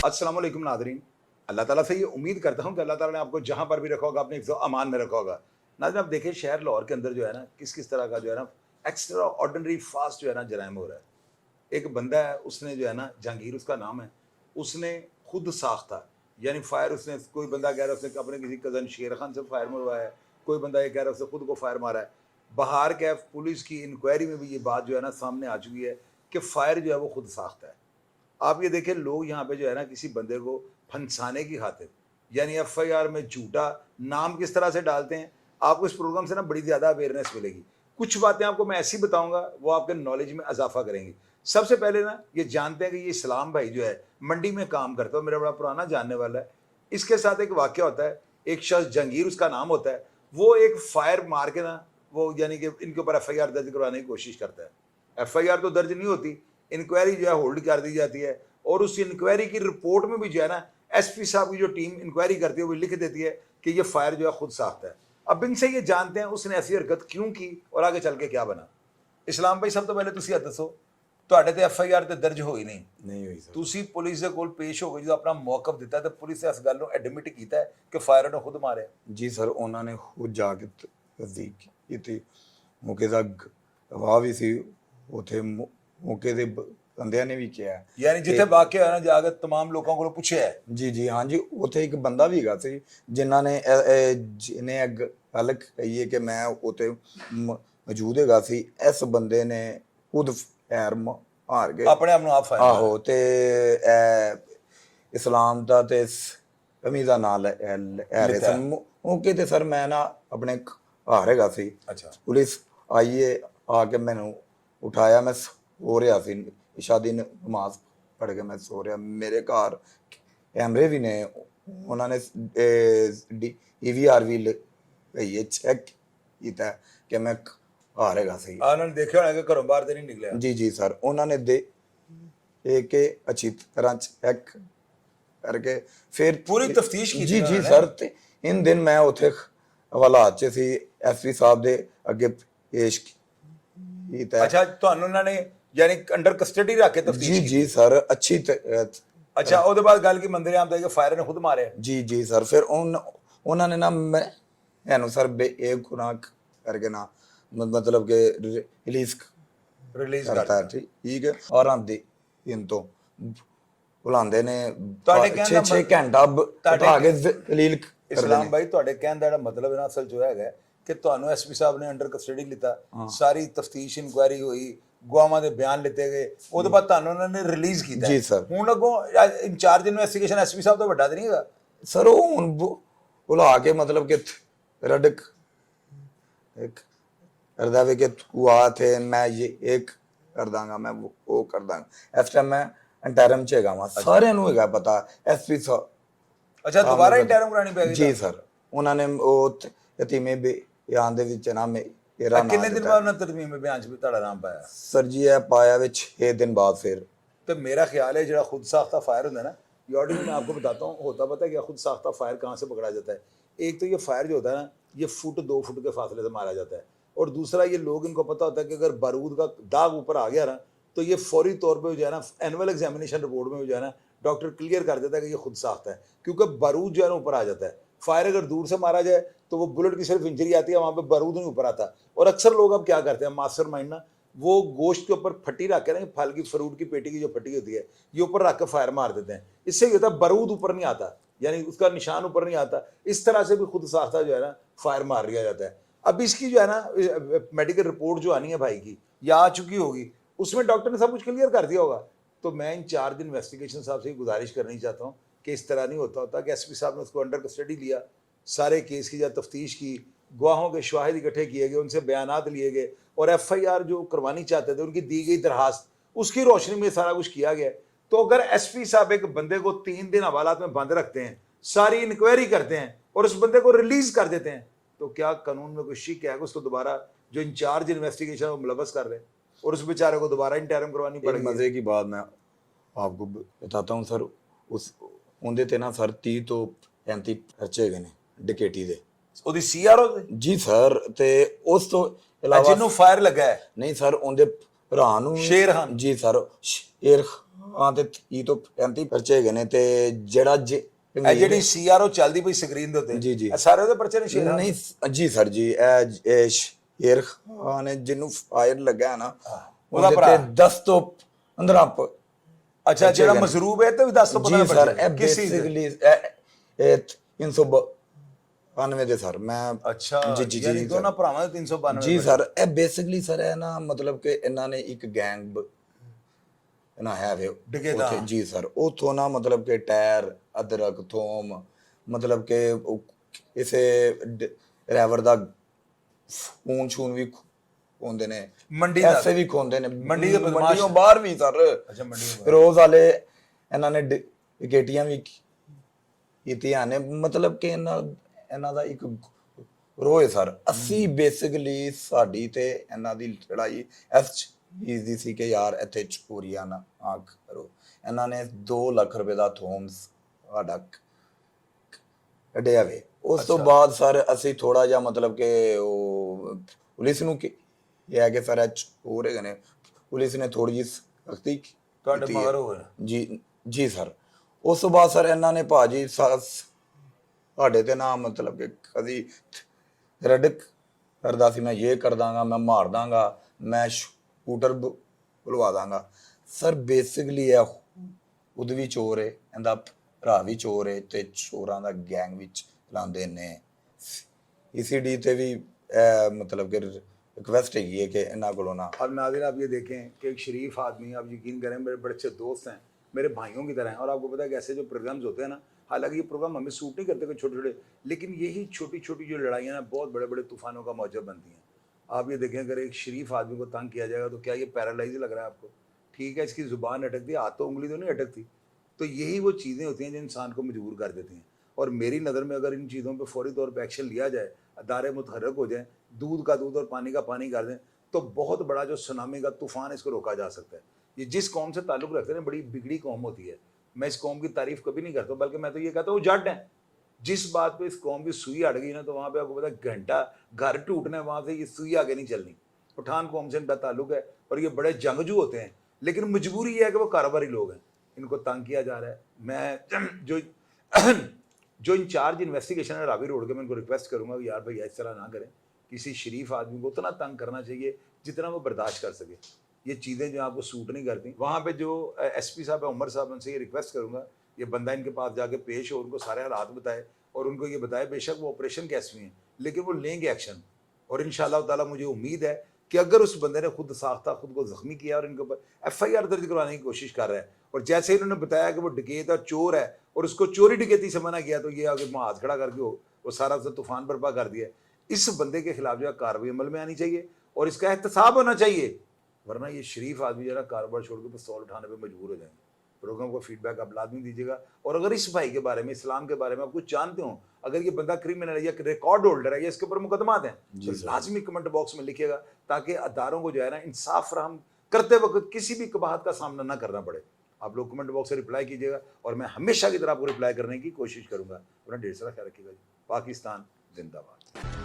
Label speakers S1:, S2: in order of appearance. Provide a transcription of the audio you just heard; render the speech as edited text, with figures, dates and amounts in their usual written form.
S1: अस्सलाम वालेकुम नादरीन। अल्लाह ताला से ये उम्मीद करता हूँ कि अल्लाह ताला ने आपको जहाँ पर भी रखा होगा अपने हिफ्ज़ अमान में रखा होगा। नाज़रीन, आप देखिए शहर लाहौर के अंदर जो है ना किस किस तरह का जो है ना एक्स्ट्रा ऑर्डिनरी फास्ट जो है ना जराइम हो रहा है। एक बंदा है, उसने जो है ना जहांगीर उसका नाम है, उसने खुद साख्ता यानी फायर, उसने कोई बंदा कह रहा है उसने अपने किसी कज़न शेर खान से फायर मरवाया है, कोई बंदा ये कह रहा है उसने खुद को फायर मारा है। बाहर कैफ पुलिस की इंक्वायरी में भी ये बात जो है ना सामने आ चुकी है कि फायर जो है वो खुद साख्ता है। आप ये देखें, लोग यहाँ पे जो है ना किसी बंदे को फंसाने की खातिर यानी एफआईआर में झूठा नाम किस तरह से डालते हैं। आपको इस प्रोग्राम से ना बड़ी ज़्यादा अवेयरनेस मिलेगी। कुछ बातें आपको मैं ऐसी बताऊंगा वो आपके नॉलेज में इजाफा करेंगी। सबसे पहले ना ये जानते हैं कि ये इस्लाम भाई जो है मंडी में काम करता है, मेरा बड़ा पुराना जानने वाला है। इसके साथ एक वाक़या होता है, एक शख्स जहांगीर उसका नाम होता है, वो एक फायर मार के ना वो यानी कि इनके ऊपर एफआईआर दर्ज करवाने की कोशिश करता है। एफआईआर तो दर्ज नहीं होती, इंक्वायरी जो है होल्ड कर दी जाती है और उस इंक्वायरी की रिपोर्ट में भी जो है ना एसपी साहब की जो टीम इंक्वायरी करती है वो लिख देती है कि ये फायर जो है खुद साख्ता है। अब इनसे ये जानते हैं उसने ऐसी हरकत क्यों की और आगे चल के क्या बना। इस्लाम भाई, सब तो पहले तुसी दसो, ਤੁਹਾਡੇ ਤੇ ਐਫਆਈਆਰ ਤੇ ਦਰਜ ਹੋਈ
S2: नहीं हुई सर।
S1: ਤੁਸੀਂ ਪੁਲਿਸ ਦੇ ਕੋਲ ਪੇਸ਼ ਹੋ ਕੇ ਜਦੋਂ ਆਪਣਾ ਮੌਕਫ ਦਿੱਤਾ ਤੇ ਪੁਲਿਸ ਨੇ ਇਸ ਗੱਲ ਨੂੰ ਐਡਮਿਟ ਕੀਤਾ ਹੈ ਕਿ ਫਾਇਰ ਨੇ ਖੁਦ ਮਾਰਿਆ।
S2: जी सर, उन्होंने खुद जाके तस्दीक की थी। मौके का गवाह भी सी उथे, मौके के बंदियां ने भी किया है।
S1: ਯਾਨੀ ਜਿੱਥੇ ਵਾਕਿਆ ਹੋਇਆ ਨਾ ਜਾ ਕੇ तमाम ਲੋਕਾਂ ਕੋਲੋਂ ਪੁੱਛਿਆ ਹੈ।
S2: जी जी हाँ जी, उथे एक बंदा भी हैगा सी जिन्होंने जिन्हें गल कही है कि मैं उथे मौजूद हैगा सी। इस बंदे ने खुद फैर मार के
S1: ਆਪਣੇ ਆਪ ਨੂੰ ਆਪ ਫਾਇਰ
S2: आहो ते इस्लाम दा ते कमी दा नाम ले रहे सन। मौके ते सर मैं ना अपने घर हैगा सी,
S1: अच्छा
S2: पुलिस आई है, आके मैनू उठाया, मैं सो रहा सी, इशा दी नमाज पढ़ के मैं सो रहा। मेरे घर कैमरे भी ने, उन्होंने EVR भी लई चेक किया कि मैं घर हैगा सी।
S1: ਉਹਨਾਂ ਨੇ ਦੇਖਿਆ ਹੋਣਾ ਕਿ ਘਰੋਂ ਬਾਹਰ ਤੇ ਨਹੀਂ ਨਿਕਲਿਆ।
S2: जी जी सर, उन्होंने दे के अच्छी तरह चेक करके फिर
S1: पूरी तफ्तीश की
S2: जी
S1: थी
S2: जी
S1: उन्होंने।
S2: सर। ते इन दिन मैं उथे हवालात च सी, एसपी साहब दे अगे पेश कीता।
S1: ਅੱਛਾ, ਤੁਹਾਨੂੰ ਉਹਨਾਂ ਨੇ ਯਾਨੀ ਅੰਡਰ ਕਸਟਡੀ ਰੱਖ ਕੇ ਤਫਤੀਸ਼
S2: जी
S1: ਕੀਤੀ।
S2: जी सर, अच्छी
S1: ਅੱਛਾ, ਉਹਦੇ ਬਾਅਦ ਗੱਲ ਕੀ ਮੰਦਰੇ ਆਮਦਾ ਕਿ ਫਾਇਰ ਨੇ ਖੁਦ ਮਾਰਿਆ।
S2: जी जी सर। फिर उन्होंने ना मैनू सर एक गुनाह करके ना मतलब के रिलीज
S1: ਰਿਲੀਜ਼
S2: करता है,
S1: ਕਰਤਾ।
S2: ठीक है। और आंदी इन तो बुलाते ने
S1: ਤੁਹਾਡੇ ਕਹਿਣ ਦਾ
S2: 6 घंटा बिठा के दलील
S1: ਇਸਲਾਮ ਭਾਈ, ਤੁਹਾਡੇ ਕਹਿਣ ਦਾ ਜਿਹੜਾ ਮਤਲਬ ਹੈ ਨਾ ਅਸਲ ਜੋ ਹੈਗਾ ਕਿ ਤੁਹਾਨੂੰ ਐਸਪੀ ਸਾਹਿਬ ਨੇ ਅੰਡਰ ਕਸਟਡੀ ਲਿੱਤਾ, ਸਾਰੀ ਤਫਤੀਸ਼ ਇਨਕੁਆਇਰੀ ਹੋਈ, ਗਵਾਹਾਂ ਦੇ ਬਿਆਨ ਲਿੱਤੇ ਗਏ, ਉਹਦੇ ਬਾਅਦ ਤੁਹਾਨੂੰ ਉਹਨਾਂ ਨੇ ਰਿਲੀਜ਼ ਕੀਤਾ।
S2: ਜੀ ਸਰ।
S1: ਹੁਣ ਅੱਗੋਂ ਇੰਚਾਰਜ ਇਨਵੈਸਟੀਗੇਸ਼ਨ ਐਸਪੀ ਸਾਹਿਬ ਤੋਂ ਵੱਡਾ ਤੇ ਨਹੀਂ ਹੈਗਾ
S2: सर। वो हुन बुला के मतलब कि रडक एक कर दावे कि तू आ थे, मैं ये एक कर दांगा, मैं वो कर दांगा। इस टाइम मैं इंटरम च हैगा वा, सारे नु हैगा पता एसपी साहब।
S1: ਅੱਛਾ, ਦੁਬਾਰਾ ਇੰਟਰਮ ਕਰਾਣੀ ਪੈ ਗਈ
S2: जी सर। उन्होंने वो यतीमे बयान दे विच ना मेरा
S1: ਕਿੰਨੇ ਦਿਨ ਬਾਅਦ ਉਹਨਾਂ ਤਰਮੀਮ ਬਿਆਨ ਚ ਵੀ ਤੁਹਾਡਾ ਨਾਮ ਪਾਇਆ।
S2: सर जी है पाया वे 6 दिन बाद फिर।
S1: तो मेरा ख्याल है जो खुद साख्ता फायर होता है ना, ये ऑर्डिनरी मैं आपको बताता हूँ होता पता है क्या, खुद साख्ता फायर कहाँ से पकड़ा जाता है। एक तो ये फायर जो होता है ना, ये 2 फुट के फासले से मारा जाता है, और दूसरा ये लोग इनको पता होता है कि अगर बारूद का दाग ऊपर आ गया ना तो ये फौरी तौर पर जो है ना एनुअल एग्जामिनेशन रिपोर्ट में जो है ना डॉक्टर क्लियर कर देता है कि ये खुद साख्ता है, क्योंकि बारूद जो है ना ऊपर आ जाता है। फायर अगर दूर से मारा जाए तो वो बुलेट की सिर्फ इंजरी आती है, वहाँ पे बारूद नहीं ऊपर आता। और अक्सर लोग अब क्या करते हैं, मास्टर माइंड ना, वो गोश्त के ऊपर फट्टी रख के ना, फल की फ्रूट की पेटी की जो फट्टी होती है ये ऊपर रख के फायर मार देते हैं। इससे ये होता है बारूद ऊपर नहीं आता, यानी उसका निशान ऊपर नहीं आता। इस तरह से भी खुद साख्ता जो है ना फायर मार दिया जाता है। अब इसकी जो है ना मेडिकल रिपोर्ट जो आनी है भाई की या आ चुकी होगी, उसमें डॉक्टर ने सब कुछ क्लियर कर दिया होगा। तो मैं इंचार्ज इन्वेस्टिगेशन साहब से गुजारिश करनी चाहता हूँ कि इस तरह नहीं होता कि एसपी साहब ने उसको अंडर कस्टडी लिया, सारे केस की जब तफ्तीश की, गवाहों के शवाहिद इकट्ठे किए गए, उनसे बयानात लिए गए, और एफआईआर जो करवानी चाहते थे उनकी दी गई दरखास्त, उसकी रोशनी में सारा कुछ किया गया। तो अगर एसपी साहब एक बंदे को 3 दिन हवालात में बंद रखते हैं, सारी इंक्वायरी करते हैं और उस बंदे को रिलीज कर देते हैं, तो क्या कानून में कोई शिक है कि उसको दोबारा जो इंचार्ज इन्वेस्टिगेशन वो मुलवस कर रहे और उस बेचारे को दोबारा इंटरम करवानी पड़ेगी।
S2: मजे की बात मैं आपको बताता हूँ सर। उस उनके ते ना सर 30 तो 35 पर्चे गए ने डकैती दे।
S1: ਉਹਦੀ ਸੀਆਰਓ
S2: जी सर। ते उस तो
S1: ਜਿਹਨੂੰ ਫਾਇਰ ਲੱਗਾ ਹੈ
S2: नहीं सर, उनके भरा नूं
S1: शेर खान।
S2: जी सर, शेर ਹਾਂ ਤੇ 30 ਤੋਂ 35 ਪਰਚੇ ਹੈਗੇ ਨੇ ਤੇ ਜਿਹੜਾ
S1: ਇਹ ਜਿਹੜੀ ਸੀਆਰਓ ਚੱਲਦੀ ਪਈ ਸਕਰੀਨ ਦੇ ਉੱਤੇ
S2: ਜੀ ਜੀ
S1: ਇਹ ਸਾਰੇ ਉਹਦੇ ਪਰਚੇ ਨੇ ਸ਼ੇਰਾਂ ਦੇ?
S2: ਨਹੀਂ ਜੀ ਸਰ ਜੀ ਇਹ ਸ਼ੇਰ ਖਾਨ ਨੇ ਜਿਹਨੂੰ ਫਾਇਰ ਲੱਗਾ ਹੈ ਨਾ
S1: ਉਹਦਾ
S2: ਉਹਦੇ
S1: ਭਰਾ?
S2: ਤੇ 10 ਤੋਂ 15
S1: ਅੱਛਾ ਜਿਹੜਾ ਮਜ਼ਰੂਬ ਹੈ ਤੇ ਵੀ 10 ਤੋਂ 15
S2: ਜੀ ਸਰ
S1: ਪਰਚੇ
S2: ਇਹ
S1: ਕਿਸ ਚੀਜ਼ ਦੇ?
S2: ਬੇਸਿਕਲੀ ਇਹ 392 ਦੇ ਸਰ ਮੈਂ
S1: ਅੱਛਾ
S2: ਜੀ ਜੀ
S1: ਯਾਨੀ
S2: ਜੀ
S1: ਦੋਨਾਂ ਭਰਾਵਾਂ ਦੇ 392
S2: ਜੀ ਸਰ ਇਹ ਬੇਸਿਕਲੀ ਸਰ ਹੈ ਨਾ ਮਤਲਬ ਕਿ ਇਹਨਾਂ ਨੇ ਇੱਕ ਗੈਂਗ ਨਾ ਹੈ ਵੇ
S1: ਡਿੱਗੇਦਾ।
S2: ਉੱਥੇ ਜੀ ਸਰ ਉਥੋਂ ਨਾ ਮਤਲਬ ਕਿ ਟਾਇਰ ਅਦਰਕ ਥੋਮ ਮਤਲਬ ਕਿ ਇਸੇ ਡਰਾਈਵਰ ਦਾ ਫੋਨ ਸ਼ੂਨ ਵੀ ਖੋਂਦੇ ਨੇ
S1: ਮੰਡੀ ਦਾ?
S2: ਐਸੇ ਵੀ ਖੋਂਦੇ ਨੇ
S1: ਮੰਡੀ ਦੇ ਬਦਮਾਸ਼?
S2: ਮੰਡੀੋਂ ਬਾਹਰ ਵੀ ਸਰ
S1: ਅੱਛਾ ਮੰਡੀ ਦੇ
S2: ਰੋਜ਼ ਵਾਲੇ ਇਹਨਾਂ ਨੇ ਗੇਟੀਆਂ ਵੀ ਕੀਤੀਆਂ ਨੇ ਮਤਲਬ ਕਿ ਇਹਨਾਂ ਦਾ ਇੱਕ ਰੋਏ ਸਰ ਅਸੀਂ ਬੇਸਿਕਲੀ ਸਾਡੀ ਤੇ ਇਹਨਾਂ ਦੀ ਲੜਾਈ ਇਸ ਚੀਜ਼ ਦੀ ਸੀ ਕਿ ਯਾਰ ਇੱਥੇ ਚੋਰੀਆਂ ਨਾ ਆ ਕਰੋ ਇਹਨਾਂ ਨੇ 2 ਲੱਖ ਰੁਪਏ ਦਾ ਥੋਮ ਸਾਡਾ ਕੱਢਿਆ ਵੇ ਉਸ ਤੋਂ ਬਾਅਦ ਸਰ ਅਸੀਂ ਥੋੜਾ ਜਿਹਾ ਮਤਲਬ ਕਿ ਉਹ ਪੁਲਿਸ ਨੂੰ ਕਿਹਾ ਕਿ ਸਰ ਚੋਰ ਹੈਗੇ ਨੇ ਪੁਲਿਸ ਨੇ ਥੋੜੀ ਜਿਹੀ ਸਖਤੀ
S1: ਤੁਹਾਡੇ
S2: ਕੀਤੀ ਹੈ।
S1: ਮਗਰ ਹੋਇਆ?
S2: ਜੀ ਜੀ ਸਰ ਉਸ ਤੋਂ ਬਾਅਦ ਸਰ ਇਹਨਾਂ ਨੇ ਭਾਜੀ ਸਾਡੇ ਤੇ ਨਾ ਮਤਲਬ ਕਿ ਕਦੀ ਰੜਕ ਕਰਦਾ ਸੀ ਮੈਂ ਇਹ ਕਰ ਦਾਂਗਾ ਮੈਂ ਮਾਰ ਦਾਂਗਾ ਮੈਂ ਸ਼ੂਟਰ ਬੁਲਵਾ ਦਾਂਗਾ ਸਰ ਬੇਸਿਕਲੀ ਇਹ ਖੁਦ ਵੀ ਚੋਰ ਹੈ ਇਹਦਾ ਭਰਾ ਵੀ ਚੋਰ ਹੈ ਤੇ ਚੋਰਾਂ ਦਾ ਗੈਂਗ ਵਿੱਚ ਲਾਉਂਦੇ ਨੇ ईसीडी ਤੇ ਵੀ मतलब कि रिक्वेस्ट है कि इन्ना को ना।
S1: अब नाज़रीन आप ये देखें कि एक शरीफ आदमी, आप यकीन करें मेरे बड़े अच्छे दोस्त हैं, मेरे भाइयों की तरह हैं, और आपको पता है कि ऐसे जो प्रोग्राम्स होते हैं ना, हालांकि ये प्रोग्राम हमें सूट नहीं करते कोई छोटे छोटे, लेकिन यही छोटी छोटी जो लड़ाइयाँ ना बहुत बड़े बड़े तूफानों का मौजब बनती हैं। आप ये देखें अगर एक शरीफ आदमी को तंग किया जाएगा तो क्या ये पैरालाइज लग रहा है आपको? ठीक है, इसकी ज़ुबान अटकती है, हाथ तो उंगली तो नहीं अटकती। तो यही वो चीज़ें होती हैं जो इंसान को मजबूर कर देती हैं। और मेरी नज़र में अगर इन चीज़ों पे फौरी तौर पे एक्शन लिया जाए, अदारे मुतहर्रक हो जाएं, दूध का दूध और पानी का पानी कर दें, तो बहुत बड़ा जो सुनामी का तूफ़ान इसको रोका जा सकता है। ये जिस कौम से ताल्लुक़ रखते हैं बड़ी बिगड़ी कौम होती है। मैं इस कौम की तारीफ़ कभी नहीं करता, बल्कि मैं तो ये कहता हूँ जट हैं। जिस बात पे इस कौम की सुई अड़ गई ना, तो वहाँ पे आपको पता है घंटा घर टूटना है, वहाँ से ये सुई आगे नहीं चलनी। पठान कौम से इनका ताल्लुक़ है और ये बड़े जंगजू होते हैं, लेकिन मजबूरी ये है कि वो कारोबारी लोग हैं, इनको तंग किया जा रहा है। मैं जो इंचार्ज इन्वेस्टिगेशन है रावी रोड के, मैं उनको रिक्वेस्ट करूँगा कि यार भैया इस तरह ना करें, किसी शरीफ आदमी को उतना तंग करना चाहिए जितना वो बर्दाश्त कर सके। ये चीज़ें जो आपको सूट नहीं करती, वहाँ पे जो एसपी साहब है उमर साहब, उनसे ये रिक्वेस्ट करूँगा ये बंदा इनके पास जाके पेश हो, उनको सारे हालात बताए और उनको ये बताए बेशक वो ऑपरेशन कैसे हुए हैं, लेकिन वो लेंगे एक्शन। और इंशाअल्लाह ताला मुझे उम्मीद है कि अगर उस बंदे ने खुद साख्ता खुद को ज़ख्मी किया और इनके ऊपर FIR दर्ज करवाने की कोशिश कर रहा है, और जैसे इन्होंने बताया कि वो डकैत और चोर है और उसको चोरी डकैती से मना किया, तो ये आगे हाथ खड़ा करके वो सारा तूफान बर्पा कर दिया। इस बंदे के खिलाफ जो है कार्रवाई अमल में आनी चाहिए और इसका एहतसाब होना चाहिए, वरना ये शरीफ आदमी जो है कारोबार छोड़ के पिस्तौल उठाने पर मजबूर हो जाएंगे। प्रोग्राम को फीडबैक आप लाजमी दीजिएगा, और अगर इस भाई के बारे में, इस्लाम के बारे में आप कुछ जानते हो, अगर ये बंदा क्रिमिनल है या रिकॉर्ड होल्डर है या इसके ऊपर मुकदमात हैं, तो लाजमी कमेंट बॉक्स में लिखिएगा, ताकि अदारों को जो है ना इंसाफ फराहम करते वक्त किसी भी कबाहत का सामना ना करना पड़े। आप लोग कमेंट बॉक्स से रिप्लाई कीजिएगा और मैं हमेशा की तरह आपको रिप्लाई करने की कोशिश करूंगा। अपना ढेर सारा ख्याल रखिएगा। पाकिस्तान जिंदाबाद।